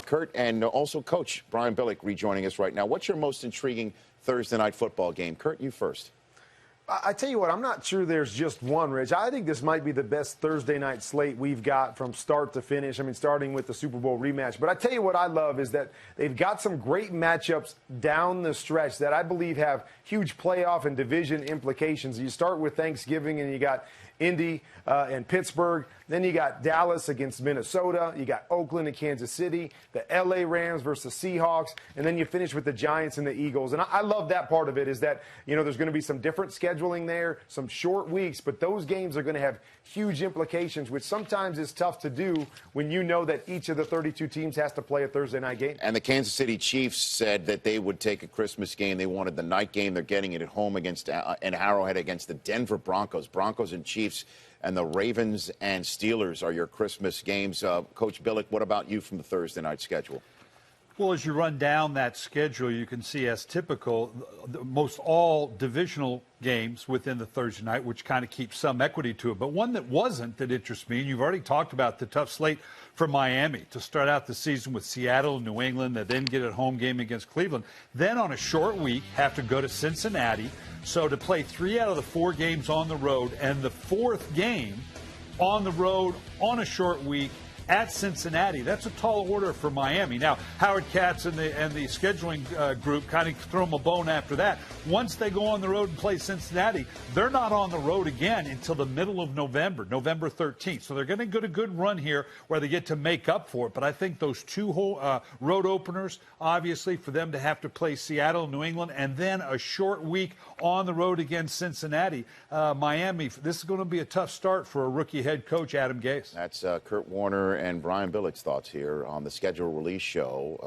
Kurt, and also Coach Brian Billick rejoining us right now. What's your most intriguing Thursday night football game? Kurt, you first. I tell you what, I'm not sure there's just one, Rich. I think this might be the best Thursday night slate we've got from start to finish. I mean, starting with the Super Bowl rematch. But I tell you what I love is that they've got some great matchups down the stretch that I believe have huge playoff and division implications. You start with Thanksgiving, and you got Indy and Pittsburgh. Then you got Dallas against Minnesota. You got Oakland and Kansas City, the L.A. Rams versus Seahawks, and then you finish with the Giants and the Eagles. And I love that part of it is that, there's going to be some different scheduling there, some short weeks, but those games are going to have huge implications, which sometimes is tough to do when you know that each of the 32 teams has to play a Thursday night game. And the Kansas City Chiefs said that they would take a Christmas game. They wanted the night game. They're getting it at home against in Arrowhead against the Denver Broncos. Broncos and Chiefs. And the Ravens and Steelers are your Christmas games. Coach Billick, what about you from the Thursday night schedule? Well, as you run down that schedule, you can see, as typical, most all divisional games within the Thursday night, which kind of keeps some equity to it. But one that wasn't that interests me, and you've already talked about the tough slate for Miami to start out the season with Seattle and New England, and then get a home game against Cleveland. Then on a short week, have to go to Cincinnati. So to play 3 out of the 4 games on the road, and the 4th game on the road on a short week at Cincinnati, that's a tall order for Miami. Now, Howard Katz and the scheduling group kind of throw them a bone after that. Once they go on the road and play Cincinnati, they're not on the road again until the middle of November, November 13th. So they're going to get a good run here where they get to make up for it. But I think those 2 road openers, obviously, for them to have to play Seattle, New England, and then a short week on the road against Cincinnati, Miami, this is going to be a tough start for a rookie head coach, Adam Gase. That's Kurt Warner and Brian Billick's thoughts here on the Schedule Release Show.